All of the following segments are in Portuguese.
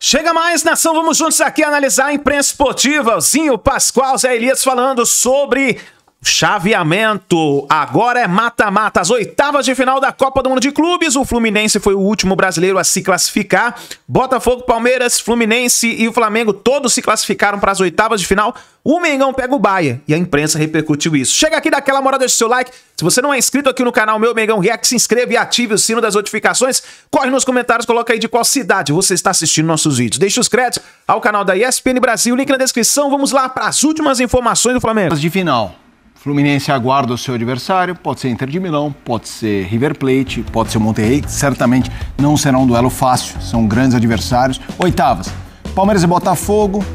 Chega mais, nação, vamos juntos aqui analisar a imprensa esportiva. Zinho, Pascoal, Zé Elias falando sobre chaveamento. Agora é mata-mata, as oitavas de final da Copa do Mundo de Clubes. O Fluminense foi o último brasileiro a se classificar. Botafogo, Palmeiras, Fluminense e o Flamengo todos se classificaram para as oitavas de final. O Mengão pega o Bahia e a imprensa repercutiu isso. Chega aqui, dá aquela moral, deixa o seu like. Se você não é inscrito aqui no canal Meu Mengão React, se inscreva e ative o sino das notificações. Corre nos comentários, coloca aí de qual cidade você está assistindo nossos vídeos. Deixe os créditos ao canal da ESPN Brasil, link na descrição. Vamos lá para as últimas informações do Flamengo. De final. Fluminense aguarda o seu adversário, pode ser Inter de Milão, pode ser River Plate, pode ser o Monterrey, certamente não será um duelo fácil, são grandes adversários. Oitavas, Palmeiras e Botafogo,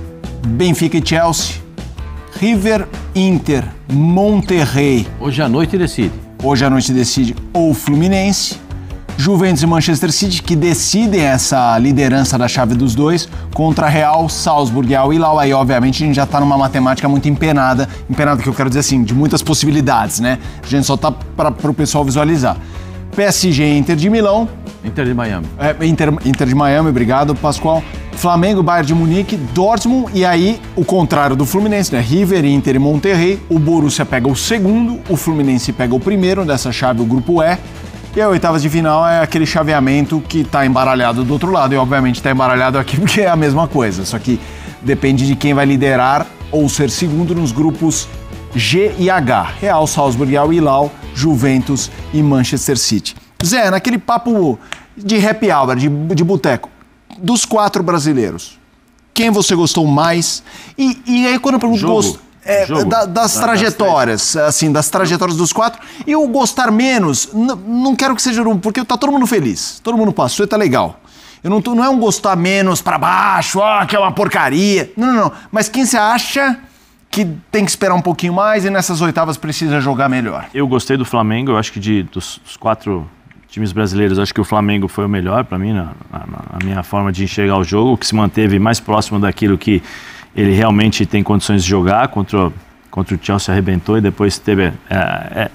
Benfica e Chelsea, River, Inter, Monterrey. Hoje à noite decide. Hoje à noite decide ou Fluminense, Juventus e Manchester City, que decidem essa liderança da chave dos dois, contra Real, Salzburg e Al Hilal. Aí, obviamente, a gente já está numa matemática muito empenada que eu quero dizer assim, de muitas possibilidades, né? A gente só tá para o pessoal visualizar. PSG e Inter de Milão. Inter de Miami. Inter de Miami, obrigado, Pascoal. Flamengo, Bayern de Munique, Dortmund e aí o contrário do Fluminense, né? River, Inter e Monterrey. O Borussia pega o segundo, o Fluminense pega o primeiro dessa chave, o grupo E. E a oitavas de final é aquele chaveamento que está embaralhado do outro lado. E obviamente está embaralhado aqui porque é a mesma coisa. Só que depende de quem vai liderar ou ser segundo nos grupos G e H. Real, Salzburg e Al Hilal, Juventus e Manchester City. Zé, naquele papo de happy hour, de boteco, dos 4 brasileiros, quem você gostou mais? E aí quando eu pergunto gosto... das trajetórias, assim, das trajetórias dos 4. E o gostar menos, não quero que seja porque tá todo mundo feliz, todo mundo passou e tá legal. Não é um gostar menos pra baixo, que é uma porcaria. Não. Mas quem você acha que tem que esperar um pouquinho mais e nessas oitavas precisa jogar melhor? Eu gostei do Flamengo, eu acho que dos 4 times brasileiros, acho que o Flamengo foi o melhor pra mim, na minha forma de enxergar o jogo, que se manteve mais próximo daquilo que ele realmente tem condições de jogar. Contra o Chelsea arrebentou e depois teve...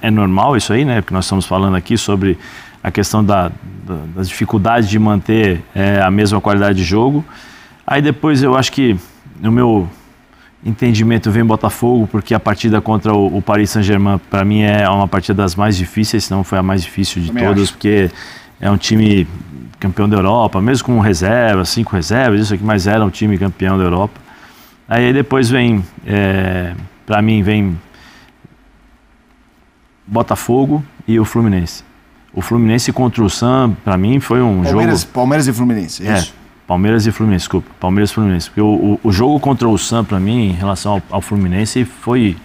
É normal isso aí, né? Porque nós estamos falando aqui sobre a questão das dificuldades de manter a mesma qualidade de jogo. Aí depois eu acho que, no meu entendimento, vem Botafogo, porque a partida contra o Paris Saint-Germain, para mim, é uma partida das mais difíceis, se não foi a mais difícil de todas, porque é um time campeão da Europa, mesmo com reservas, 5 reservas, isso aqui, mas era um time campeão da Europa. Aí depois vem, pra mim, vem Botafogo e o Fluminense. O Fluminense contra o Sam, pra mim, foi um jogo... Palmeiras e Fluminense, isso. Palmeiras e Fluminense, desculpa. Palmeiras e Fluminense. Porque o jogo contra o Sam, pra mim, em relação ao Fluminense, foi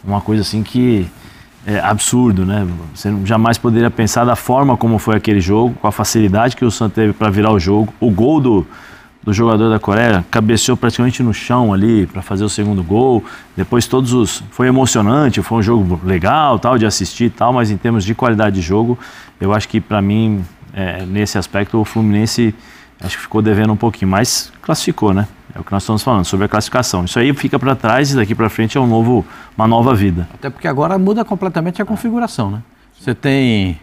uma coisa assim que... É absurdo, né? Você jamais poderia pensar da forma como foi aquele jogo, com a facilidade que o Sam teve pra virar o jogo. O gol do jogador da Coreia, cabeceou praticamente no chão ali para fazer o segundo gol. Depois foi emocionante, foi um jogo legal, tal, de assistir e tal, mas em termos de qualidade de jogo, eu acho que para mim, nesse aspecto, o Fluminense acho que ficou devendo um pouquinho, mas classificou, né? É o que nós estamos falando, sobre a classificação. Isso aí fica para trás e daqui para frente é uma nova vida. Até porque agora muda completamente a configuração, né? Você tem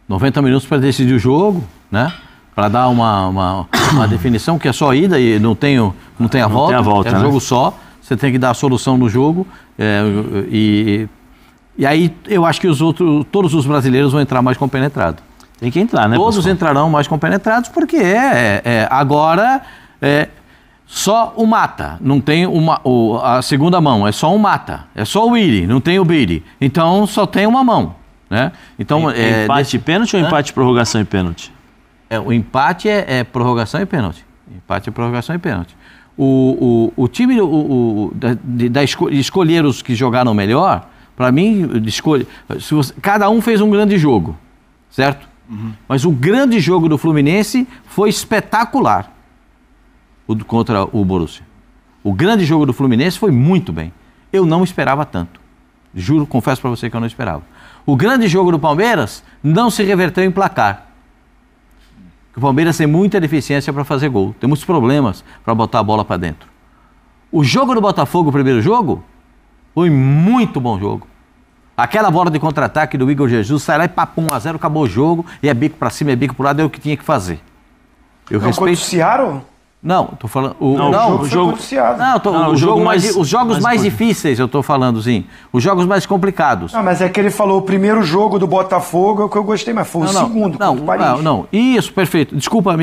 90 minutos para decidir o jogo, né? Para dar uma definição, que é só ida e não tem a volta, é um jogo só, você tem que dar a solução no jogo, e aí eu acho que todos os brasileiros vão entrar mais compenetrados. Tem que entrar, né? Todos entrarão mais compenetrados, porque agora só o mata, não tem a segunda mão, é só um mata, é só o Iri, não tem o Biri, então só tem uma mão, né? Então, empate e pênalti ou empate, prorrogação e pênalti? O empate é prorrogação e pênalti. Empate é prorrogação e pênalti. O time escolher os que jogaram melhor, para mim, cada um fez um grande jogo, certo? Uhum. Mas o grande jogo do Fluminense foi espetacular contra o Borussia. O grande jogo do Fluminense foi muito bem. Eu não esperava tanto. Juro, confesso para você que eu não esperava. O grande jogo do Palmeiras não se reverteu em placar. O Palmeiras tem muita deficiência para fazer gol. Tem muitos problemas para botar a bola para dentro. O jogo do Botafogo, o primeiro jogo, foi muito bom jogo. Aquela bola de contra-ataque do Igor Jesus, sai lá e papum, 1-0, acabou o jogo, e é bico para cima, é bico para o lado, é o que tinha que fazer. Eu respeito... Contra o Seattle? Não, tô falando... O jogo... Os jogos mais difíceis, eu tô falando, Zinho. Os jogos mais complicados. Não, mas é que ele falou o primeiro jogo do Botafogo, é o que eu gostei, mas foi o segundo, contra o Paris. Não. Isso, perfeito. Desculpa,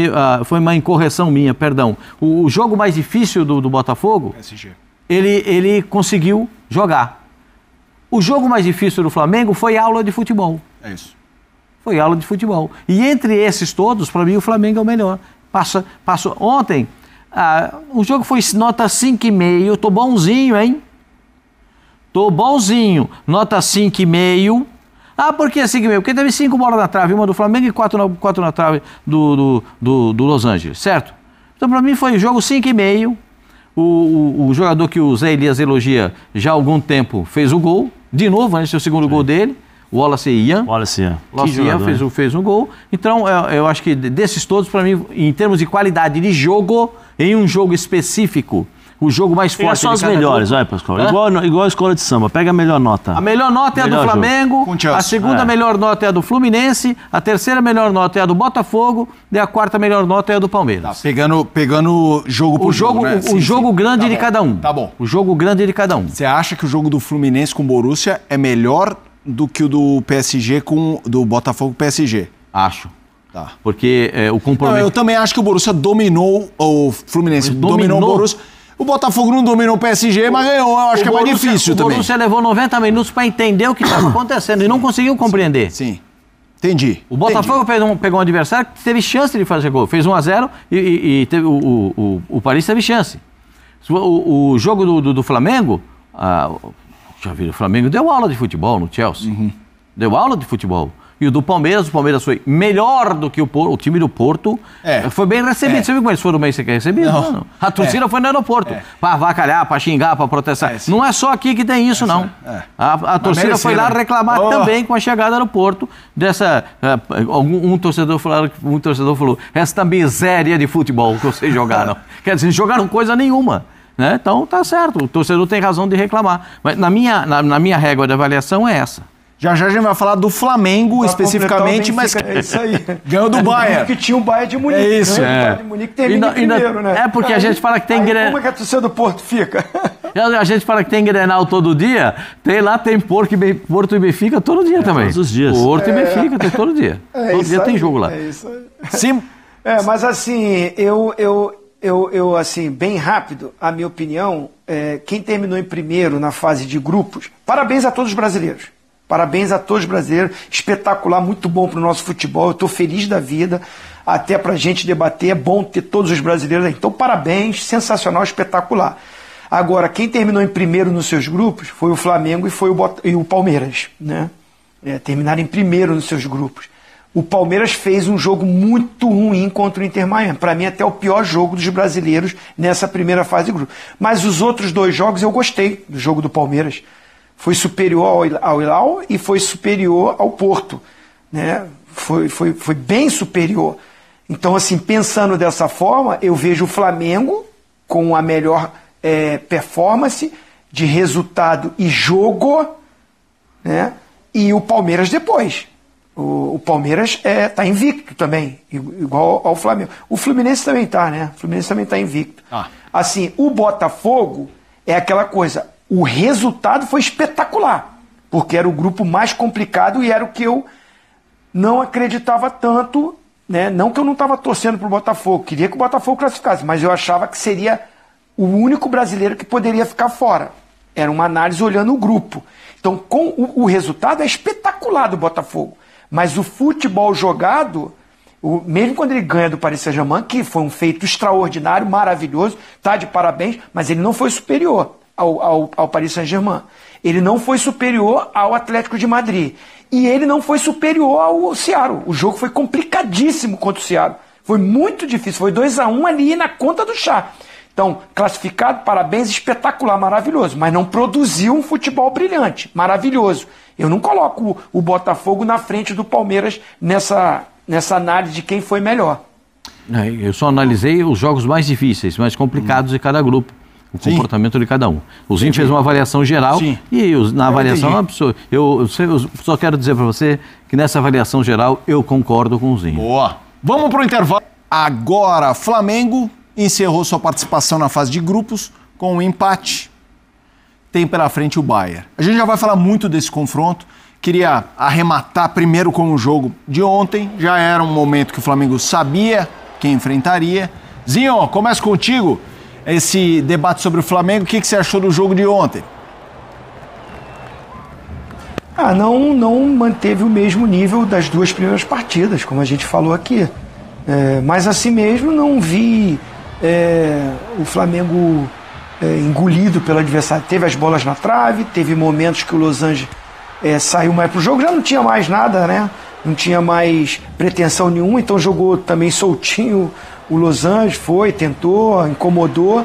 foi uma incorreção minha, perdão. O jogo mais difícil do Botafogo, PSG. Ele conseguiu jogar. O jogo mais difícil do Flamengo foi aula de futebol. É isso. Foi aula de futebol. E entre esses todos, para mim, o Flamengo é o melhor. Passou. Ontem, o jogo foi nota 5,5. Tô bonzinho, hein? Tô bonzinho. Nota 5,5. Por que 5,5? Porque teve 5 bolas na trave, uma do Flamengo e 4 na trave do Los Angeles, certo? Então, para mim, foi o jogo 5,5. O jogador que o Zé Elias elogia já há algum tempo fez o gol. De novo, antes do segundo gol dele. O Wallace Ian fez um gol. Então, eu acho que desses todos, para mim, em termos de qualidade de jogo, em um jogo específico, o jogo mais forte... são as melhores, vai, Pascoal. Igual a escola de samba. Pega a melhor nota. A melhor nota é a do Flamengo, a segunda melhor nota é a do Fluminense, a terceira melhor nota é a do Botafogo e a quarta melhor nota é a do Palmeiras. Tá, pegando jogo por jogo, né? O jogo grande de cada um. Tá bom. O jogo grande de cada um. Você acha que o jogo do Fluminense com o Borussia é melhor do que o do PSG do Botafogo PSG? Acho. Tá. Porque o comprometimento... Eu também acho que o Borussia dominou o Fluminense. Dominou o Borussia. O Botafogo não dominou o PSG, mas ganhou. Eu acho que é mais difícil também. O Borussia levou 90 minutos para entender o que estava acontecendo e não conseguiu compreender. Sim. Entendi. O Botafogo pegou um adversário que teve chance de fazer gol. Fez 1-0 e teve, o Paris teve chance. O jogo do Flamengo... Já viram, o Flamengo deu aula de futebol no Chelsea. Deu aula de futebol. E o do Palmeiras, foi melhor do que o time do Porto. Foi bem recebido. Você viu como eles foram bem recebidos? Não. A torcida foi no aeroporto. Para avacalhar, para xingar, para protestar. Não é só aqui que tem isso, não. A torcida foi lá reclamar também com a chegada no Porto dessa... Um torcedor falou, esta miséria de futebol que vocês jogaram. Quer dizer, jogaram coisa nenhuma. Né? Então tá certo, o torcedor tem razão de reclamar. Mas na minha régua de avaliação é essa. Já a gente vai falar do Flamengo especificamente, mas é isso aí. Ganhou do Bayern. Que tinha o Bayern de Munique. É isso. O Bayern de Munique termina primeiro, né? É porque a gente fala que tem Grenal. Como é que a torcida do Porto fica? A gente fala que tem Grenal todo dia, tem Porto e Benfica todo dia também. Todos os dias. Porto e Benfica tem todo dia. Todo dia tem jogo lá. É isso aí. Sim. Mas assim, eu assim, bem rápido, a minha opinião, quem terminou em primeiro na fase de grupos, parabéns a todos os brasileiros. Parabéns a todos os brasileiros, espetacular, muito bom para o nosso futebol, eu estou feliz da vida, até para a gente debater, é bom ter todos os brasileiros aí. Então parabéns, sensacional, espetacular. Agora, quem terminou em primeiro nos seus grupos foi o Flamengo e o Palmeiras, né? Terminaram em primeiro nos seus grupos. O Palmeiras fez um jogo muito ruim contra o Inter Miami. Para mim, até o pior jogo dos brasileiros nessa primeira fase de grupo. Mas os outros dois jogos eu gostei do jogo do Palmeiras. Foi superior ao Hilal e foi superior ao Porto. Né? Foi bem superior. Então, assim, pensando dessa forma, eu vejo o Flamengo com a melhor performance de resultado e jogo, né? E o Palmeiras depois. O Palmeiras está invicto também, igual ao Flamengo. O Fluminense também está, né? O Fluminense também está invicto. Assim, o Botafogo é aquela coisa, o resultado foi espetacular, porque era o grupo mais complicado e era o que eu não acreditava tanto, né? Não que eu não estava torcendo para o Botafogo, queria que o Botafogo classificasse, mas eu achava que seria o único brasileiro que poderia ficar fora. Era uma análise olhando o grupo. Então, com o resultado é espetacular do Botafogo. Mas o futebol jogado, mesmo quando ele ganha do Paris Saint-Germain, que foi um feito extraordinário, maravilhoso, tá de parabéns, mas ele não foi superior ao Paris Saint-Germain. Ele não foi superior ao Atlético de Madrid. E ele não foi superior ao Seattle. O jogo foi complicadíssimo contra o Seattle. Foi muito difícil. Foi 2-1 ali na conta do chá. Então, classificado, parabéns, espetacular, maravilhoso. Mas não produziu um futebol brilhante, maravilhoso. Eu não coloco o Botafogo na frente do Palmeiras nessa análise de quem foi melhor. Eu só analisei os jogos mais difíceis, mais complicados de cada grupo. O comportamento de cada um. O Zinho fez uma avaliação geral e na avaliação eu só quero dizer para você que nessa avaliação geral eu concordo com o Zinho. Boa. Vamos para o intervalo. Agora, Flamengo encerrou sua participação na fase de grupos com um empate. Tem pela frente o Bayern. A gente já vai falar muito desse confronto. Queria arrematar primeiro com o jogo de ontem. Já era um momento que o Flamengo sabia quem enfrentaria. Zinho, começa contigo esse debate sobre o Flamengo. O que você achou do jogo de ontem? Não manteve o mesmo nível das duas primeiras partidas, como a gente falou aqui. Mas assim mesmo não vi o Flamengo engolido pelo adversário. Teve as bolas na trave, teve momentos que o Los Angeles saiu mais pro jogo, já não tinha mais nada, né? Não tinha mais pretensão nenhuma, então jogou também soltinho o Los Angeles, tentou, incomodou.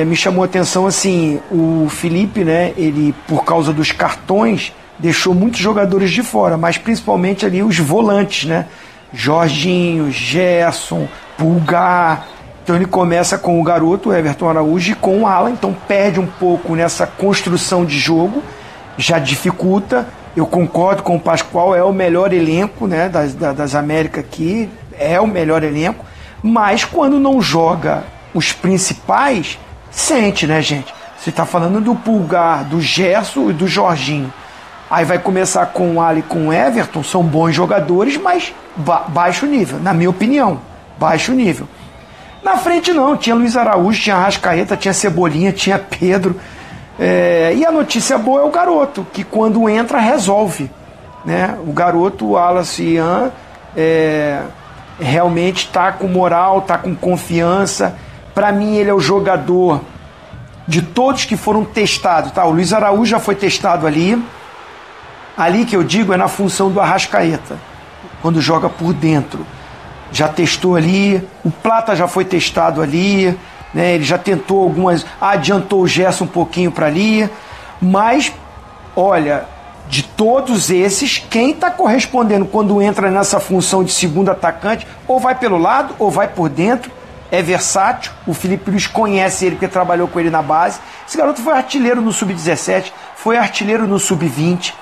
Me chamou a atenção assim, o Felipe, né? Ele, por causa dos cartões, deixou muitos jogadores de fora, mas principalmente ali os volantes, né? Jorginho, Gerson, Pulgar. Então ele começa com o garoto, Everton Araújo, e com o Alan, então perde um pouco nessa construção de jogo, já dificulta. Eu concordo com o Pascoal, é o melhor elenco, né, das Américas aqui, é o melhor elenco, mas quando não joga os principais, sente, né, gente? Você está falando do Pulgar, do Gerson e do Jorginho. Aí vai começar com o Alan e com o Everton, são bons jogadores, mas baixo nível, na minha opinião, baixo nível. Na frente não, tinha Luiz Araújo, tinha Arrascaeta, tinha Cebolinha, tinha Pedro. E a notícia boa é o garoto, que quando entra resolve, né? O garoto, o Wallace Ian, realmente está com moral, está com confiança. Para mim ele é o jogador de todos que foram testados, tá? O Luiz Araújo já foi testado ali que eu digo é na função do Arrascaeta, quando joga por dentro. Já testou ali, o Plata já foi testado ali, né? Ele já tentou algumas, adiantou o Gerson um pouquinho para ali, mas olha, de todos esses, quem está correspondendo quando entra nessa função de segundo atacante, ou vai pelo lado ou vai por dentro, é versátil. O Felipe Luiz conhece ele porque trabalhou com ele na base. Esse garoto foi artilheiro no Sub-17, foi artilheiro no Sub-20,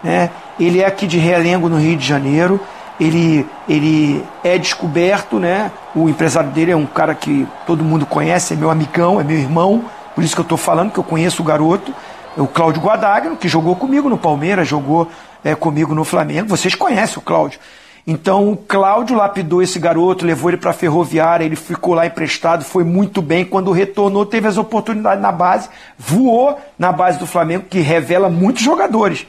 né? Ele é aqui de Realengo, no Rio de Janeiro. Ele é descoberto, né? O empresário dele é um cara que todo mundo conhece, é meu amigão, é meu irmão, por isso que eu estou falando, que eu conheço o garoto, é o Cláudio Guadagno, que jogou comigo no Palmeiras, jogou comigo no Flamengo, vocês conhecem o Cláudio. Então o Cláudio lapidou esse garoto, levou ele para a Ferroviária, ele ficou lá emprestado, foi muito bem, quando retornou teve as oportunidades na base, voou na base do Flamengo, que revela muitos jogadores.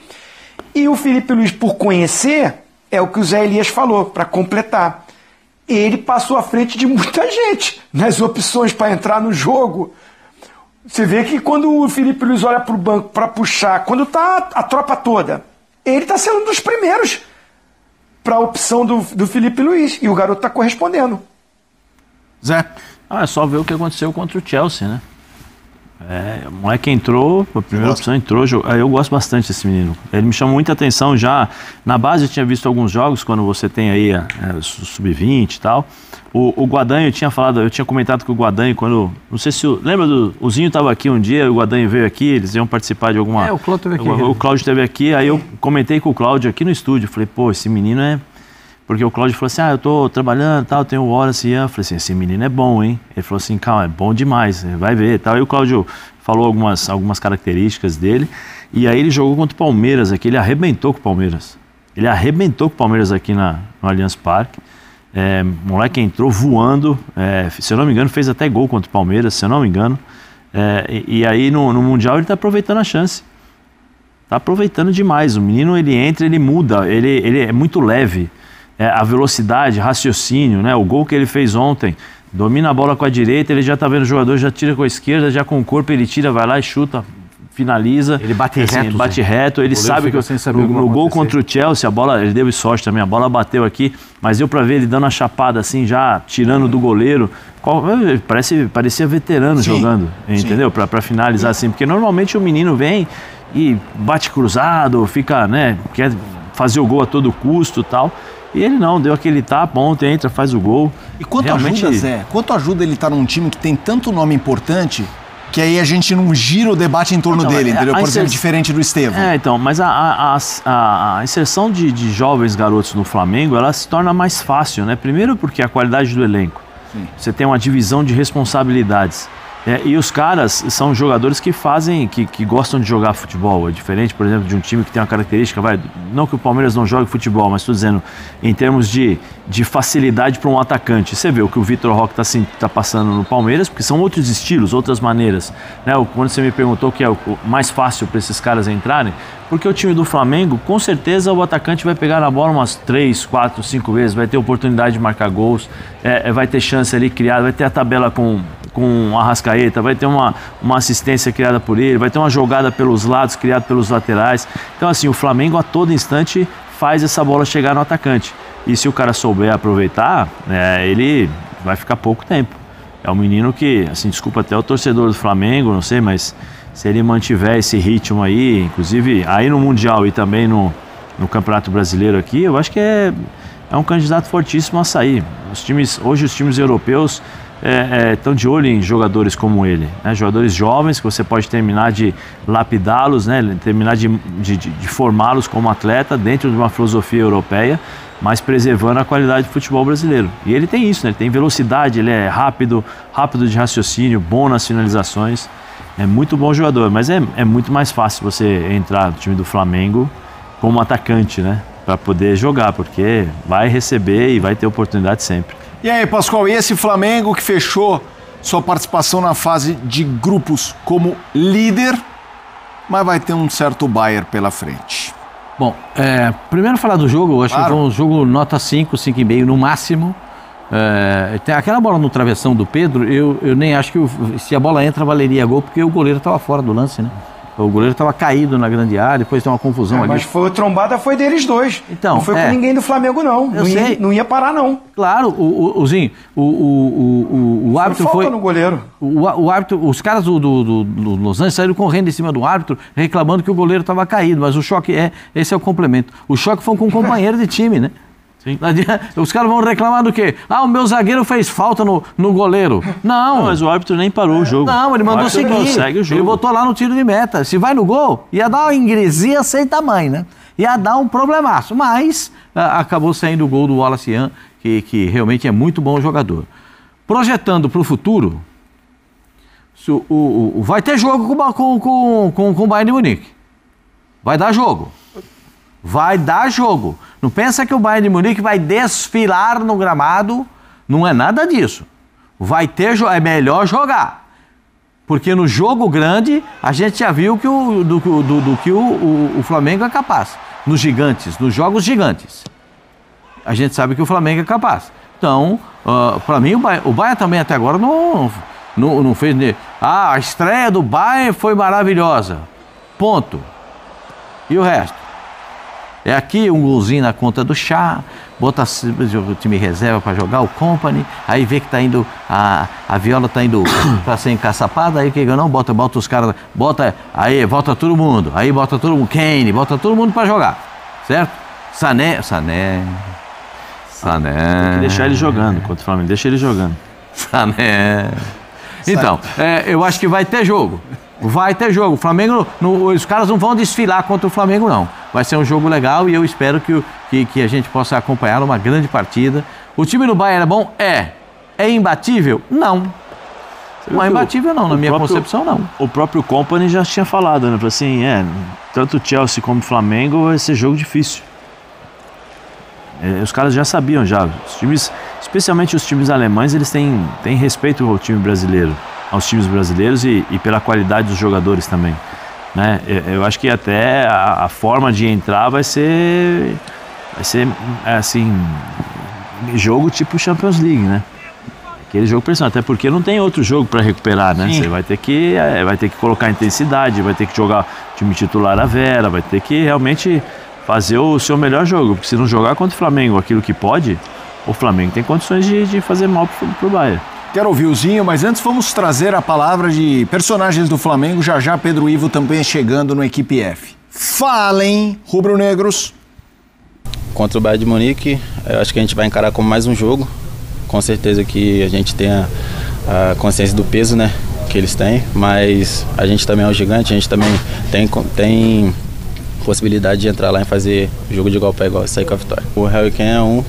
E o Felipe Luiz, por conhecer, é o que o Zé Elias falou, para completar. Ele passou à frente de muita gente nas opções para entrar no jogo. Você vê que quando o Felipe Luiz olha para o banco para puxar, quando está a tropa toda, ele está sendo um dos primeiros para a opção do Felipe Luiz. E o garoto está correspondendo. Zé? É só ver o que aconteceu contra o Chelsea, né? O moleque entrou, a primeira opção entrou, eu gosto bastante desse menino. Ele me chamou muita atenção já. Na base eu tinha visto alguns jogos, quando você tem aí o Sub-20 e tal. O Guadanho, eu tinha comentado com o Guadanho quando, não sei se lembra o Zinho estava aqui um dia, o Guadanho veio aqui, eles iam participar de alguma... o Cláudio esteve aqui. O Cláudio esteve aqui, aí eu comentei com o Cláudio aqui no estúdio, falei, pô, esse menino é... Porque o Cláudio falou assim, eu tô trabalhando, tal, tenho hora assim, eu falei assim, esse menino é bom, hein? Ele falou assim, calma, é bom demais, vai ver, tal. Aí o Cláudio falou algumas características dele, e aí ele jogou contra o Palmeiras aqui, ele arrebentou com o Palmeiras. Ele arrebentou com o Palmeiras aqui no Allianz Parque. O moleque entrou voando, se eu não me engano, fez até gol contra o Palmeiras, se eu não me engano. E aí no Mundial ele tá aproveitando a chance. Tá aproveitando demais. O menino, ele entra, ele muda, ele é muito leve. A velocidade, raciocínio, né? O gol que ele fez ontem, domina a bola com a direita, ele já tá vendo o jogador, já tira com a esquerda, já com o corpo ele tira, vai lá e chuta, finaliza. Ele bate reto. Bate reto, ele sabe que no gol contra o Chelsea, a bola, ele deu sorte também, a bola bateu aqui, mas deu pra ver ele dando a chapada assim, já tirando do goleiro. Parecia veterano jogando, entendeu? Pra finalizar assim, porque normalmente o menino vem e bate cruzado, fica, né, quer fazer o gol a todo custo e tal. E ele não, deu aquele tapa, ontem entra, faz o gol. E quanto ajuda, Zé? Quanto ajuda ele estar num time que tem tanto nome importante, que aí a gente não gira o debate em torno dele, entendeu? Por exemplo, diferente do Estevão. Então, mas a inserção de jovens garotos no Flamengo, ela se torna mais fácil, né? Primeiro porque a qualidade do elenco. Você tem uma divisão de responsabilidades. E os caras são jogadores que que gostam de jogar futebol. É diferente, por exemplo, de um time que tem uma característica, não que o Palmeiras não jogue futebol, mas estou dizendo, em termos de facilidade para um atacante. Você vê o que o Vitor Roque tá passando no Palmeiras, porque são outros estilos, outras maneiras. Né? Quando você me perguntou o que é o mais fácil para esses caras entrarem, porque o time do Flamengo, com certeza o atacante vai pegar na bola umas 3, 4, 5 vezes, vai ter oportunidade de marcar gols, vai ter chance ali criada, vai ter a tabela com o Arrascaeta, vai ter uma assistência criada por ele, vai ter uma jogada pelos lados, criada pelos laterais. Então, assim, o Flamengo a todo instante faz essa bola chegar no atacante. E se o cara souber aproveitar, ele vai ficar pouco tempo. É um menino que, assim, desculpa até o torcedor do Flamengo, não sei, mas se ele mantiver esse ritmo aí, inclusive aí no Mundial e também no Campeonato Brasileiro aqui, eu acho que é um candidato fortíssimo a sair. Hoje os times europeus estão de olho em jogadores como ele, né? Jogadores jovens que você pode terminar de lapidá-los, né? Terminar de formá-los como atleta dentro de uma filosofia europeia, mas preservando a qualidade do futebol brasileiro. E ele tem isso, né? Ele tem velocidade, ele é rápido de raciocínio, bom nas finalizações, é muito bom jogador, mas é muito mais fácil você entrar no time do Flamengo como atacante, né? Para poder jogar, porque vai receber e vai ter oportunidade sempre. E aí, Pascoal, e esse Flamengo que fechou sua participação na fase de grupos como líder, mas vai ter um certo Bayern pela frente? Bom, primeiro falar do jogo, eu acho que foi um jogo nota 5, 5,5 no máximo. Tem aquela bola no travessão do Pedro, eu nem acho que se a bola entra valeria gol, porque o goleiro estava fora do lance, né? O goleiro estava caído na grande área, depois tem uma confusão ali. Mas a trombada foi deles dois. Então, não foi com ninguém do Flamengo, não. Não ia parar, não. Claro, Zinho, o árbitro foi... no goleiro. O árbitro, os caras do Los Angeles saíram correndo em cima do árbitro, reclamando que o goleiro estava caído, mas o choque esse é o complemento. O choque foi com um companheiro de time, né? Sim. Os caras vão reclamar do quê? O meu zagueiro fez falta no goleiro. Não, mas o árbitro nem parou o jogo. Não, ele mandou seguir. Segue o jogo. Ele botou lá no tiro de meta. Se vai no gol, ia dar uma ingresia sem tamanho, né? Ia dar um problemaço. Mas acabou saindo o gol do Wallace Yan, que realmente é muito bom jogador. Projetando para o futuro, vai ter jogo com o Bayern de Munique. Vai dar jogo. Vai dar jogo. Não pensa que o Bayern de Munique vai desfilar no gramado. Não é nada disso. Vai ter é melhor jogar. Porque no jogo grande, a gente já viu que o Flamengo é capaz. Nos gigantes, nos jogos gigantes. A gente sabe que o Flamengo é capaz. Então, para mim, o Bayern também até agora não fez... a estreia do Bayern foi maravilhosa. Ponto. E o resto? É aqui um golzinho na conta do chá, bota o time reserva para jogar o Company, aí vê que tá indo, a Viola tá indo para ser encaçapada, aí que não, bota os caras, bota todo mundo, aí bota todo mundo, Kane, bota todo mundo para jogar, certo? Sané. Tem que deixar ele jogando contra o Flamengo, deixa ele jogando. Sané. Então, eu acho que vai ter jogo. Vai ter jogo. O Flamengo, os caras não vão desfilar contra o Flamengo, não. Vai ser um jogo legal e eu espero que a gente possa acompanhar uma grande partida. O time do Bayern é bom? É. É imbatível? Não. Não é imbatível, não. Na minha concepção, não. O próprio Company já tinha falado, né? Falou assim, tanto o Chelsea como o Flamengo vai ser jogo difícil. Os caras já sabiam, já. Os times, especialmente os times alemães, eles têm respeito ao time brasileiro. Aos times brasileiros e pela qualidade dos jogadores também, né? Eu acho que até a forma de entrar vai ser assim, jogo tipo Champions League, né? Aquele jogo pressão, até porque não tem outro jogo para recuperar, né? Sim. Você vai ter que colocar intensidade, vai ter que jogar time titular à vera, vai ter que realmente fazer o seu melhor jogo, porque se não jogar contra o Flamengo aquilo que pode, o Flamengo tem condições de fazer mal pro Bayern. Quero ouvir o Zinho, mas antes vamos trazer a palavra de personagens do Flamengo. Já Pedro Ivo também chegando no Equipe F. Falem, rubro-negros. Contra o Bayern de Munique, eu acho que a gente vai encarar como mais um jogo. Com certeza que a gente tem a consciência do peso, né, que eles têm, mas a gente também é um gigante, a gente também tem possibilidade de entrar lá e fazer jogo de igual para igual e sair com a vitória. O Harry Kane é um,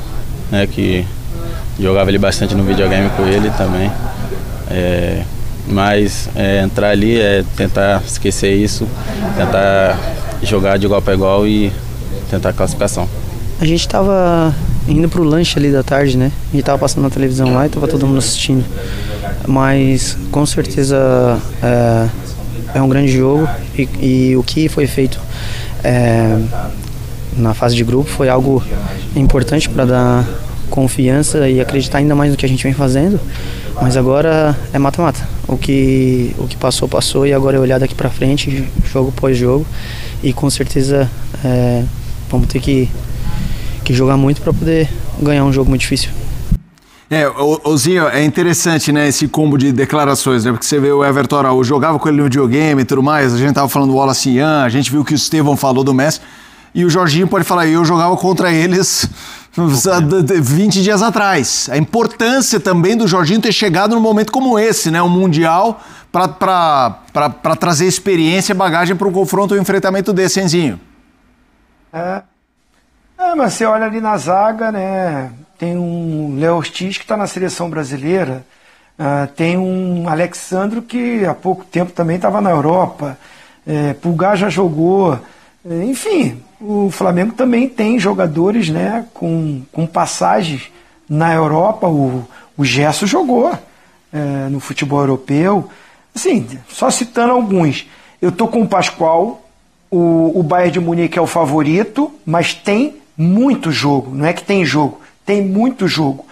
né, que jogava ali bastante no videogame com ele também. Mas entrar ali tentar esquecer isso, tentar jogar de igual para igual e tentar a classificação. A gente estava indo pro lanche ali da tarde, né? A gente tava passando na televisão lá e tava todo mundo assistindo. Mas com certeza é um grande jogo e o que foi feito na fase de grupo foi algo importante para dar confiança e acreditar ainda mais no que a gente vem fazendo. Mas agora é mata-mata. O que passou e agora é olhar daqui para frente, jogo após jogo. E com certeza vamos ter que jogar muito para poder ganhar um jogo muito difícil. Zinho, é interessante, né, esse combo de declarações, né, porque você vê o Everton Araújo, jogava com ele no videogame e tudo mais, a gente tava falando do Wallace Ian, a gente viu que o Estevão falou do Messi, e o Jorginho pode falar, eu jogava contra eles 20 dias atrás. A importância também do Jorginho ter chegado num momento como esse, né, um Mundial, para trazer experiência e bagagem para um confronto ou um enfrentamento desse, hein, Zinho? Mas você olha ali na zaga, né? Tem um Léo Ortiz que está na seleção brasileira, tem um Alexandro que há pouco tempo também estava na Europa, Pulgar já jogou, enfim, o Flamengo também tem jogadores, né, com passagens na Europa, o Gerson jogou no futebol europeu, assim, só citando alguns. Eu tô com o Pascoal, o Bayern de Munique é o favorito, mas tem muito jogo, não é que tem jogo, tem muito jogo,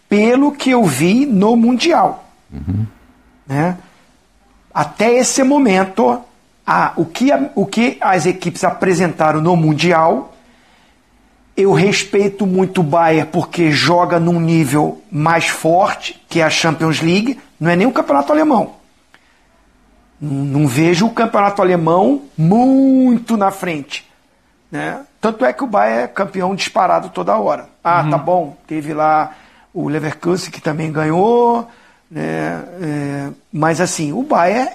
pelo que eu vi no Mundial. Né? Até esse momento, o que as equipes apresentaram no Mundial, eu respeito muito o Bayern porque joga num nível mais forte, que é a Champions League, não é nem o campeonato alemão. Não vejo o campeonato alemão muito na frente. Né? Tanto é que o Bayern é campeão disparado toda hora. Tá bom, teve lá o Leverkusen que também ganhou, né? Mas assim, o Bayern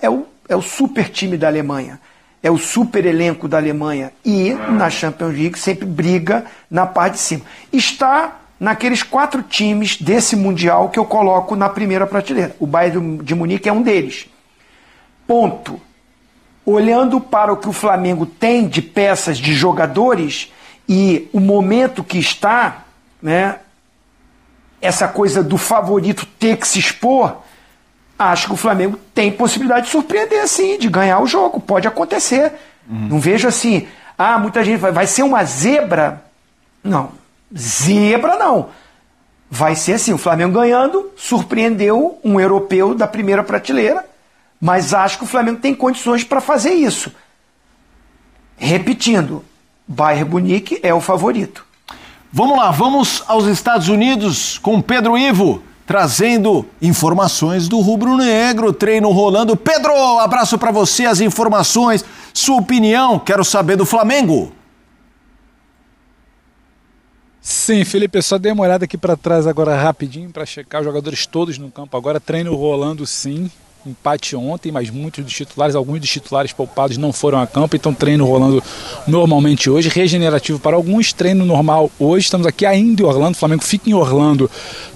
é o super time da Alemanha, é o super elenco da Alemanha e na Champions League sempre briga na parte de cima. Está naqueles 4 times desse Mundial que eu coloco na primeira prateleira. O Bayern de Munique é um deles. Ponto. Olhando para o que o Flamengo tem de peças de jogadores e o momento que está, né, essa coisa do favorito ter que se expor, acho que o Flamengo tem possibilidade de surpreender, sim, de ganhar o jogo. Pode acontecer. Não vejo assim, muita gente vai ser uma zebra. Não, zebra não. Vai ser assim, o Flamengo ganhando, surpreendeu um europeu da primeira prateleira, mas acho que o Flamengo tem condições para fazer isso. Repetindo, Bayern Munique é o favorito. Vamos lá, vamos aos Estados Unidos com Pedro Ivo, trazendo informações do rubro-negro, treino rolando. Pedro, abraço para você, as informações, sua opinião, quero saber do Flamengo. Sim, Felipe, eu só dei uma olhada aqui para trás agora rapidinho para checar os jogadores todos no campo agora, treino rolando sim. Empate ontem, mas muitos dos titulares, alguns dos titulares poupados não foram a campo, então treino rolando normalmente hoje, regenerativo para alguns, treino normal hoje. Estamos aqui ainda em Orlando, o Flamengo fica em Orlando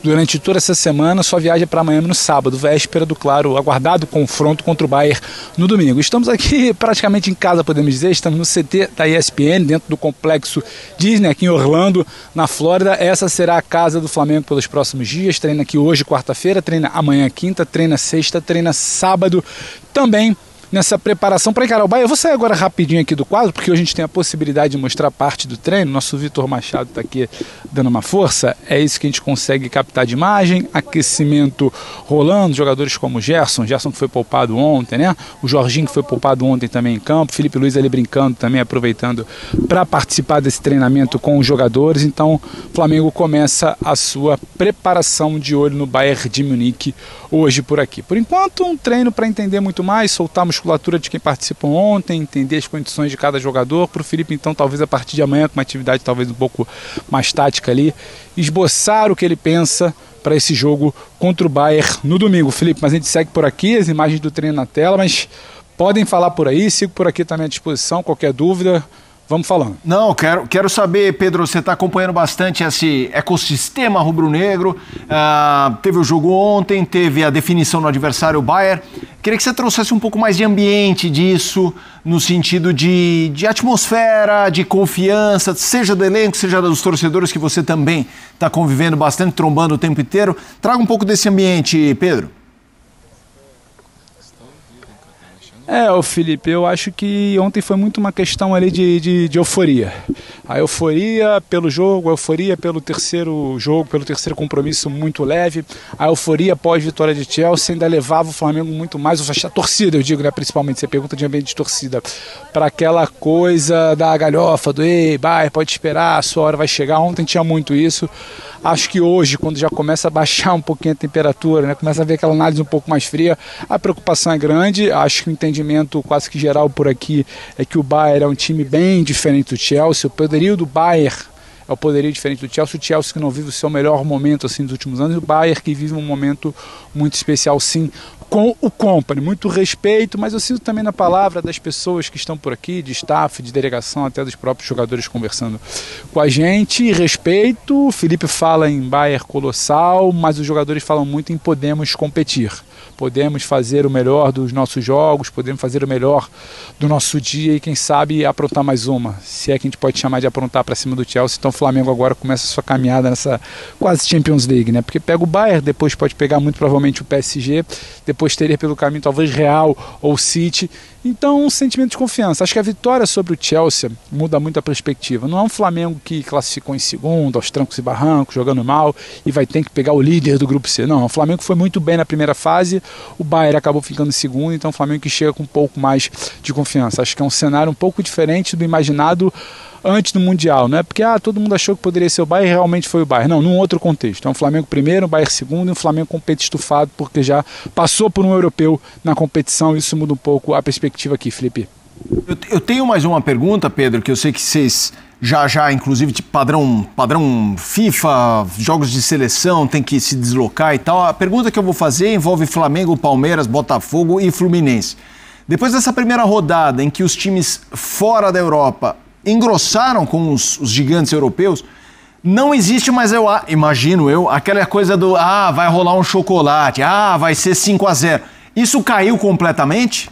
durante toda essa semana, só viaja para Miami no sábado, véspera do, claro, aguardado confronto contra o Bayern no domingo. Estamos aqui praticamente em casa, podemos dizer, estamos no CT da ESPN, dentro do complexo Disney, aqui em Orlando, na Flórida. Essa será a casa do Flamengo pelos próximos dias, treina aqui hoje, quarta-feira, treina amanhã, quinta, treina sexta, treina sábado também nessa preparação para encarar o Bayern. Eu vou sair agora rapidinho aqui do quadro, porque hoje a gente tem a possibilidade de mostrar parte do treino. Nosso Vitor Machado está aqui dando uma força. É isso que a gente consegue captar de imagem. Aquecimento rolando, jogadores como o Gerson que foi poupado ontem, né? O Jorginho que foi poupado ontem também em campo. Felipe Luiz ali brincando também, aproveitando para participar desse treinamento com os jogadores. Então o Flamengo começa a sua preparação de olho no Bayern de Munique hoje por aqui. Por enquanto, um treino para entender muito mais, soltar a musculatura de quem participou ontem, entender as condições de cada jogador. Para o Felipe, então, talvez a partir de amanhã, com uma atividade talvez um pouco mais tática ali, esboçar o que ele pensa para esse jogo contra o Bayern no domingo. Felipe, mas a gente segue por aqui, as imagens do treino na tela, mas podem falar por aí, sigo por aqui também à disposição, qualquer dúvida, Vamos falando. Não, quero saber, Pedro, você está acompanhando bastante esse ecossistema rubro-negro. Teve o jogo ontem, teve a definição do adversário Bayern. Queria que você trouxesse um pouco mais de ambiente disso, no sentido de atmosfera, de confiança, seja do elenco, seja dos torcedores que você também está convivendo bastante, trombando o tempo inteiro. Traga um pouco desse ambiente, Pedro. Felipe, eu acho que ontem foi muito uma questão ali de euforia. A euforia pelo jogo, a euforia pelo terceiro jogo, pelo terceiro compromisso muito leve, a euforia pós-vitória de Chelsea ainda levava o Flamengo muito mais, a torcida, eu digo, né, principalmente, você pergunta de ambiente de torcida, para aquela coisa da galhofa, do ei, Bayern, pode esperar, a sua hora vai chegar. Ontem tinha muito isso. Acho que hoje, quando já começa a baixar um pouquinho a temperatura, né, começa a ver aquela análise um pouco mais fria, a preocupação é grande. Acho que o entendimento quase que geral por aqui é que o Bayern é um time bem diferente do Chelsea. O poderio do Bayern é o poderio diferente do Chelsea. O Chelsea que não vive o seu melhor momento assim, dos últimos anos, e o Bayern que vive um momento muito especial, sim, com o Company. Muito respeito, mas eu sinto também na palavra das pessoas que estão por aqui, de staff, de delegação, até dos próprios jogadores conversando com a gente. Respeito, o Felipe fala em Bayern colossal, mas os jogadores falam muito em podemos competir. Podemos fazer o melhor dos nossos jogos, podemos fazer o melhor do nosso dia e quem sabe aprontar mais uma, se é que a gente pode chamar de aprontar para cima do Chelsea. Então o Flamengo agora começa a sua caminhada nessa quase Champions League, né? Porque pega o Bayern, depois pode pegar muito provavelmente o PSG, depois teria pelo caminho talvez Real ou City. Então um sentimento de confiança. Acho que a vitória sobre o Chelsea muda muito a perspectiva. Não é um Flamengo que classificou em segundo, aos trancos e barrancos, jogando mal e vai ter que pegar o líder do grupo C. Não, o Flamengo foi muito bem na primeira fase, o Bayern acabou ficando em segundo, então o Flamengo que chega com um pouco mais de confiança. Acho que é um cenário um pouco diferente do imaginado antes do Mundial, não é porque todo mundo achou que poderia ser o Bayern e realmente foi o Bayern. Não, num outro contexto. É um Flamengo primeiro, um Bayern segundo e um Flamengo compete estufado porque já passou por um europeu na competição. Isso muda um pouco a perspectiva aqui, Felipe. Eu tenho mais uma pergunta, Pedro, que eu sei que vocês já inclusive tipo, padrão FIFA, jogos de seleção, tem que se deslocar e tal. A pergunta que eu vou fazer envolve Flamengo, Palmeiras, Botafogo e Fluminense. Depois dessa primeira rodada em que os times fora da Europa engrossaram com os gigantes europeus, não existe mais, imagino aquela coisa do vai rolar um chocolate, vai ser 5-0. Isso caiu completamente?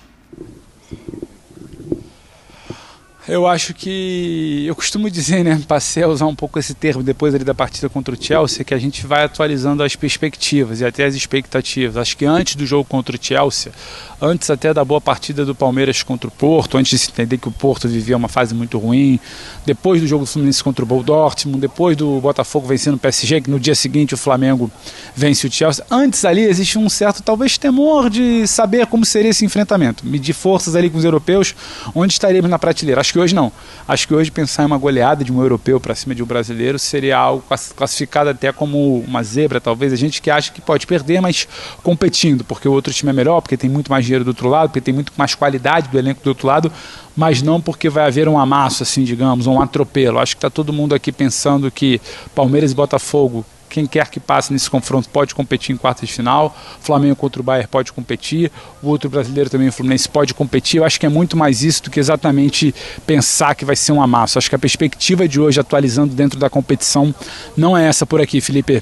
Eu acho que, eu costumo dizer, né, passei a usar um pouco esse termo depois ali da partida contra o Chelsea, que a gente vai atualizando as perspectivas e até as expectativas. Acho que antes do jogo contra o Chelsea, antes até da boa partida do Palmeiras contra o Porto, antes de se entender que o Porto vivia uma fase muito ruim, depois do jogo do Fluminense contra o Dortmund, depois do Botafogo vencendo o PSG, que no dia seguinte o Flamengo vence o Chelsea, antes ali existe um certo, talvez, temor de saber como seria esse enfrentamento, medir forças ali com os europeus, onde estaríamos na prateleira. Acho que hoje não. Acho que hoje pensar em uma goleada de um europeu para cima de um brasileiro seria algo classificado até como uma zebra, talvez. A gente que acha que pode perder, mas competindo, porque o outro time é melhor, porque tem muito mais dinheiro do outro lado, porque tem muito mais qualidade do elenco do outro lado, mas não porque vai haver um amasso, assim, digamos, um atropelo. Acho que está todo mundo aqui pensando que Palmeiras e Botafogo, quem quer que passe nesse confronto pode competir em quartas de final, Flamengo contra o Bayern pode competir, o outro brasileiro também, o Fluminense, pode competir. Eu acho que é muito mais isso do que exatamente pensar que vai ser um amasso. Acho que a perspectiva de hoje, atualizando dentro da competição, não é essa por aqui, Felipe.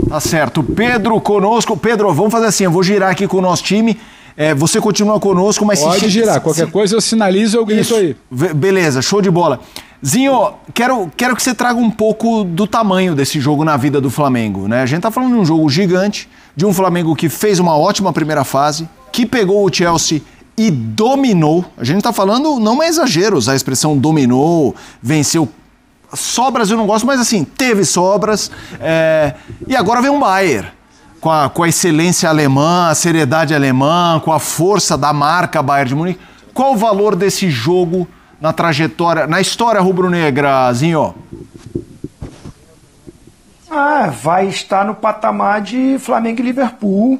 Tá certo. Pedro conosco. Pedro, vamos fazer assim, eu vou girar aqui com o nosso time. Você continua conosco, mas... Pode girar, qualquer coisa eu sinalizo, eu grito aí. Beleza, show de bola. Zinho, quero que você traga um pouco do tamanho desse jogo na vida do Flamengo, né? A gente tá falando de um jogo gigante, de um Flamengo que fez uma ótima primeira fase, que pegou o Chelsea e dominou. A gente tá falando, não é exagero usar a expressão dominou, venceu. Sobras eu não gosto, mas assim, teve sobras. E agora vem um Bayern, com a excelência alemã, a seriedade alemã, com a força da marca Bayern de Munique. Qual o valor desse jogo na trajetória, na história rubro-negra, Zinho? Vai estar no patamar de Flamengo e Liverpool.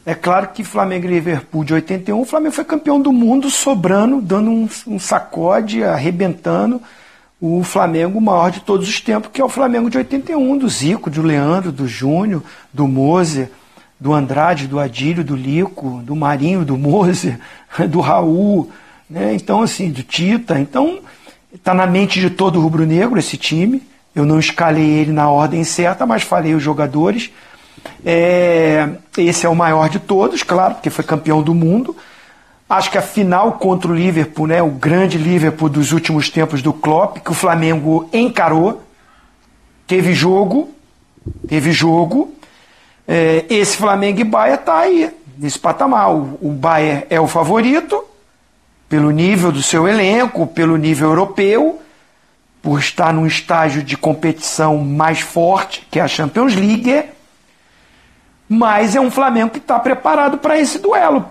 É claro que Flamengo e Liverpool de 81, o Flamengo foi campeão do mundo, sobrando, dando um sacode, arrebentando o Flamengo maior de todos os tempos, que é o Flamengo de 81, do Zico, do Leandro, do Júnior, do Moser, do Andrade, do Adílio, do Lico, do Marinho, do Moser, do Raul, né? Então, assim, do Tita. Então, Está na mente de todo rubro-negro esse time. Eu não escalei ele na ordem certa, mas falei os jogadores. Esse é o maior de todos, claro, porque foi campeão do mundo. Acho que a final contra o Liverpool, né, o grande Liverpool dos últimos tempos do Klopp, que o Flamengo encarou, teve jogo. Esse Flamengo e Bayern está aí, nesse patamar. O Bayern é o favorito, pelo nível do seu elenco, pelo nível europeu, por estar num estágio de competição mais forte, que é a Champions League, mas é um Flamengo que está preparado para esse duelo.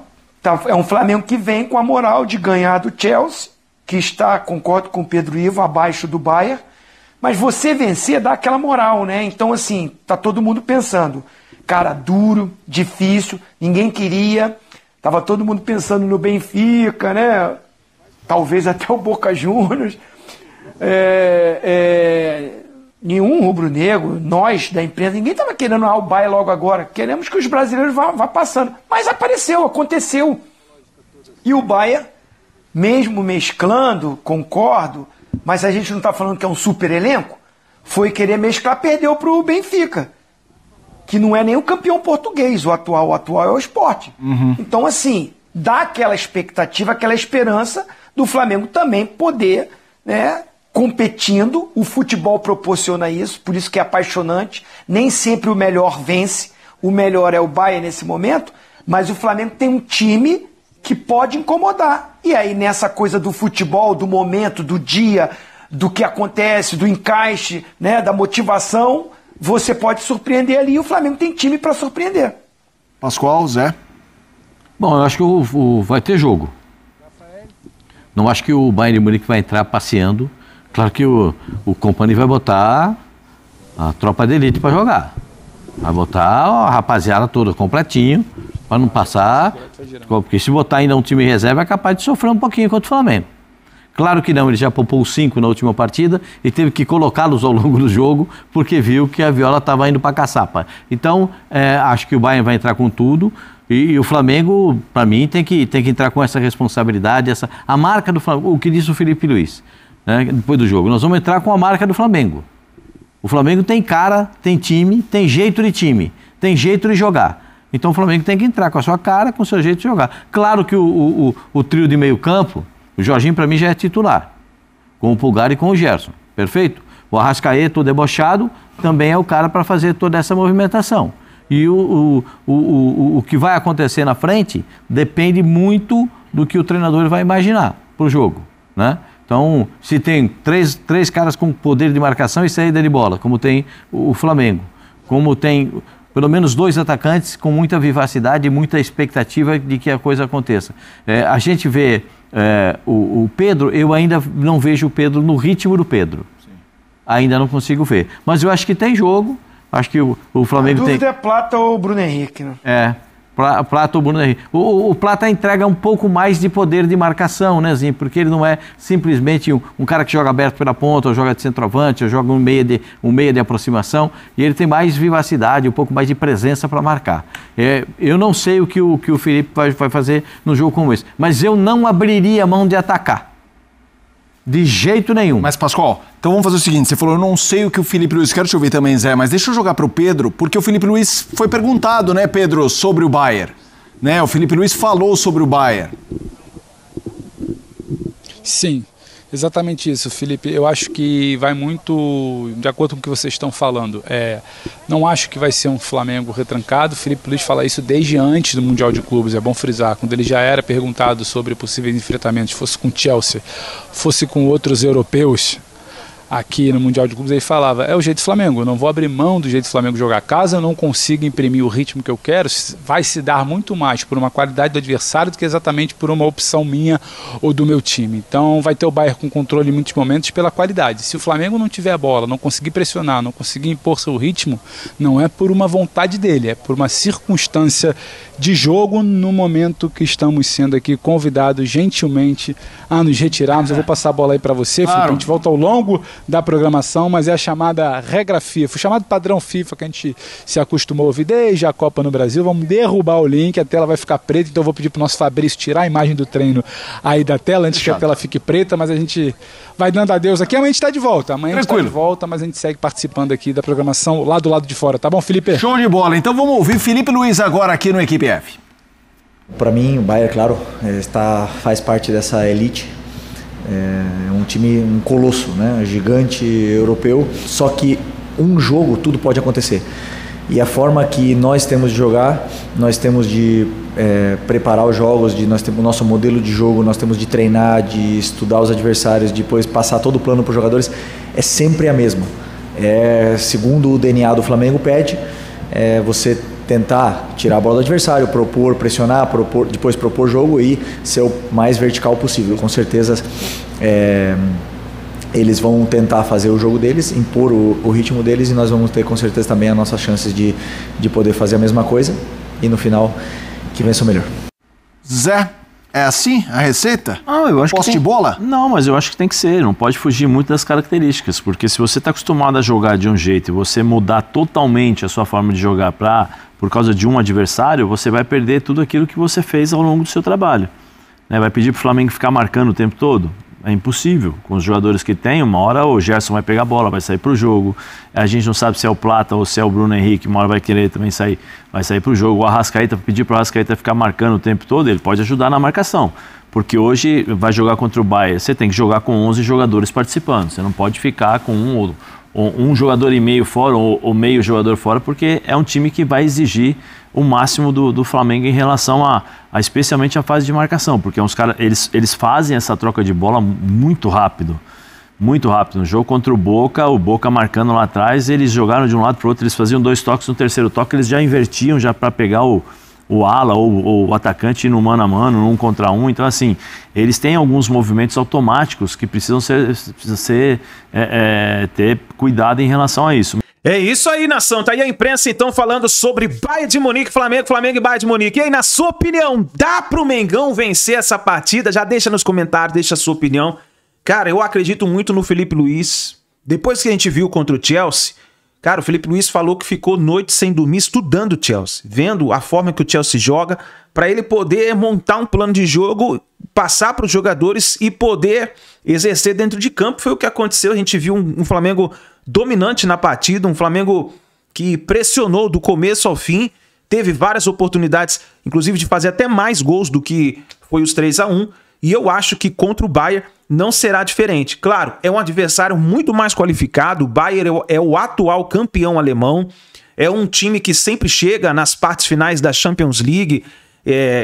É um Flamengo que vem com a moral de ganhar do Chelsea, que está, concordo com o Pedro Ivo, abaixo do Bayern, mas você vencer dá aquela moral, né? Então, assim, tá todo mundo pensando, cara, duro, difícil, ninguém queria, tava todo mundo pensando no Benfica, né? Talvez até o Boca Juniors. Nenhum rubro-negro, nós da imprensa, ninguém estava querendo o Bayern logo agora. Queremos que os brasileiros vá passando. Mas aconteceu. E o Bayern, mesmo mesclando, concordo, mas a gente não está falando que é um super elenco, foi querer mesclar, perdeu para o Benfica, que não é nem o campeão português, o atual é o Sport. Então, assim, dá aquela expectativa, aquela esperança do Flamengo também poder, né, competindo. O futebol proporciona isso, por isso que é apaixonante. Nem sempre o melhor vence, o melhor é o Bayern nesse momento, mas o Flamengo tem um time que pode incomodar. E aí, nessa coisa do futebol, do momento, do dia, do que acontece, do encaixe, né, da motivação, você pode surpreender ali, e o Flamengo tem time para surpreender. Pascoal, Zé? Bom, eu acho que vai ter jogo. Não acho que o Bayern de Munique vai entrar passeando. Claro que o Kompany vai botar a tropa de elite para jogar. Vai botar a rapaziada toda completinho, para não passar. Porque se botar ainda um time reserva, é capaz de sofrer um pouquinho contra o Flamengo. Claro que não, ele já poupou 5 na última partida e teve que colocá-los ao longo do jogo, porque viu que a viola estava indo para a caçapa. Então, acho que o Bayern vai entrar com tudo. E o Flamengo, para mim, tem que entrar com essa responsabilidade, a marca do Flamengo, o que disse o Felipe Luiz, né, depois do jogo. Nós vamos entrar com a marca do Flamengo. O Flamengo tem cara, tem time, tem jeito de jogar. Então o Flamengo tem que entrar com a sua cara, com o seu jeito de jogar. Claro que o trio de meio campo, o Jorginho para mim já é titular, com o Pulgar e com o Gerson, perfeito? O Arrascaeta, o debochado, também é o cara para fazer toda essa movimentação. E o que vai acontecer na frente depende muito do que o treinador vai imaginar para o jogo, né? Então, se tem três caras com poder de marcação e saída de bola, como tem o Flamengo, como tem pelo menos 2 atacantes com muita vivacidade e muita expectativa de que a coisa aconteça. A gente vê o Pedro, eu ainda não vejo o Pedro no ritmo do Pedro. Sim. Ainda não consigo ver. Mas eu acho que tem jogo. Acho que o Flamengo tem... A dúvida é Plata ou Bruno Henrique, né? Plata ou Bruno Henrique. O Plata entrega um pouco mais de poder de marcação, né, Zinho? Porque ele não é simplesmente um cara que joga aberto pela ponta, ou joga de centroavante, ou joga um meia de aproximação, e ele tem mais vivacidade, um pouco mais de presença para marcar. Eu não sei o que o Felipe vai fazer no jogo como esse, mas eu não abriria mão de atacar. De jeito nenhum. Mas, Pascoal, então vamos fazer o seguinte, você falou, eu não sei o que o Felipe Luiz, quero te ouvir também, Zé, mas deixa eu jogar para o Pedro, porque o Felipe Luiz foi perguntado, né, Pedro, sobre o Bayern, né, o Felipe Luiz falou sobre o Bayern. Sim, exatamente isso, Felipe. Eu acho que vai muito de acordo com o que vocês estão falando. Não acho que vai ser um Flamengo retrancado. O Felipe Luiz fala isso desde antes do Mundial de Clubes, é bom frisar. Quando ele já era perguntado sobre possíveis enfrentamentos, fosse com Chelsea, fosse com outros europeus, aqui no Mundial de Clubes, ele falava, é o jeito do Flamengo, eu não vou abrir mão do jeito do Flamengo jogar. Caso eu não consiga imprimir o ritmo que eu quero, vai se dar muito mais por uma qualidade do adversário do que exatamente por uma opção minha ou do meu time. Então vai ter o Bayern com controle em muitos momentos pela qualidade. Se o Flamengo não tiver a bola, não conseguir pressionar, não conseguir impor seu ritmo, não é por uma vontade dele, é por uma circunstância de jogo no momento que estamos sendo aqui convidados gentilmente a nos retirarmos. Eu vou passar a bola aí para você, Felipe. A gente volta ao longo da programação, mas é a chamada regra FIFA, o chamado padrão FIFA que a gente se acostumou a ouvir desde a Copa no Brasil. Vamos derrubar o link, a tela vai ficar preta, então eu vou pedir pro nosso Fabrício tirar a imagem do treino aí da tela, antes que a tela fique preta, mas a gente vai dando adeus aqui. Amanhã a gente tá de volta, mas a gente segue participando aqui da programação lá do lado de fora, tá bom, Felipe? Show de bola. Então vamos ouvir Felipe Luiz agora aqui no Equipe F. Para mim, o Bayern, claro, faz parte dessa elite. É um time, um colosso, né? Gigante europeu. Só que um jogo, tudo pode acontecer. E a forma que nós temos de jogar, nós temos de preparar os jogos, nós temos o nosso modelo de jogo, nós temos de treinar, de estudar os adversários, depois passar todo o plano para os jogadores, é sempre a mesma. Segundo o DNA do Flamengo pede, você tentar tirar a bola do adversário, propor, pressionar, depois propor jogo e ser o mais vertical possível. Com certeza eles vão tentar fazer o jogo deles, impor o ritmo deles, e nós vamos ter com certeza também as nossas chances de poder fazer a mesma coisa e no final que vença o melhor. Zé, é assim a receita? Não, eu acho Poste que de bola? Não, mas eu acho que tem que ser, não pode fugir muito das características, porque se você está acostumado a jogar de um jeito e você mudar totalmente a sua forma de jogar por causa de um adversário, você vai perder tudo aquilo que você fez ao longo do seu trabalho. Vai pedir para o Flamengo ficar marcando o tempo todo? É impossível. Com os jogadores que tem, uma hora o Gerson vai pegar a bola, vai sair para o jogo. A gente não sabe se é o Plata ou se é o Bruno Henrique, uma hora vai querer também sair, vai sair para o jogo. O Arrascaeta, pedir para o Arrascaeta ficar marcando o tempo todo, ele pode ajudar na marcação. Porque hoje vai jogar contra o Bayern, você tem que jogar com 11 jogadores participando. Você não pode ficar com um jogador e meio fora ou meio jogador fora, porque é um time que vai exigir o máximo do Flamengo em relação a especialmente a fase de marcação, porque os caras, eles fazem essa troca de bola muito rápido. Muito rápido. No jogo contra o Boca marcando lá atrás, eles jogaram de um lado para o outro, eles faziam 2 toques, no terceiro toque eles já invertiam já para pegar o ala ou o atacante no mano a mano, no 1 contra 1. Então, assim, eles têm alguns movimentos automáticos que precisam ter cuidado em relação a isso. É isso aí, nação. Tá aí a imprensa, então, falando sobre Bayern de Munique, Flamengo e Bayern de Munique. E aí, na sua opinião, dá pro Mengão vencer essa partida? Já deixa nos comentários, deixa a sua opinião. Cara, eu acredito muito no Felipe Luiz. Depois que a gente viu contra o Chelsea, cara, o Felipe Luiz falou que ficou noite sem dormir estudando o Chelsea, vendo a forma que o Chelsea joga, para ele poder montar um plano de jogo, passar para os jogadores e poder exercer dentro de campo. Foi o que aconteceu. A gente viu um Flamengo dominante na partida, um Flamengo que pressionou do começo ao fim, teve várias oportunidades, inclusive de fazer até mais gols do que foi os 3-1, e eu acho que contra o Bayern não será diferente. Claro, é um adversário muito mais qualificado, o Bayern é o atual campeão alemão, é um time que sempre chega nas partes finais da Champions League,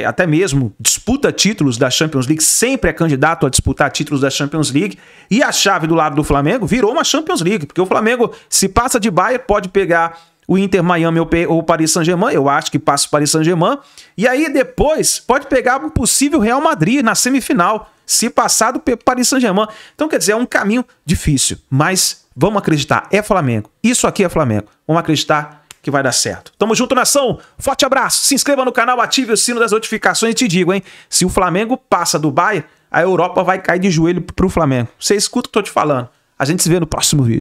até mesmo disputa títulos da Champions League, sempre é candidato a disputar títulos da Champions League, e a chave do lado do Flamengo virou uma Champions League, porque o Flamengo, se passa de Bayern, pode pegar o Inter Miami ou o Paris Saint-Germain, eu acho que passa o Paris Saint-Germain, e aí depois pode pegar um possível Real Madrid na semifinal, se passar do Paris Saint-Germain. Então, quer dizer, é um caminho difícil, mas vamos acreditar, é Flamengo, isso aqui é Flamengo, vamos acreditar que vai dar certo. Tamo junto, nação. Forte abraço. Se inscreva no canal, ative o sino das notificações e te digo, hein? Se o Flamengo passa do Bayern, a Europa vai cair de joelho pro Flamengo. Você escuta o que eu tô te falando. A gente se vê no próximo vídeo.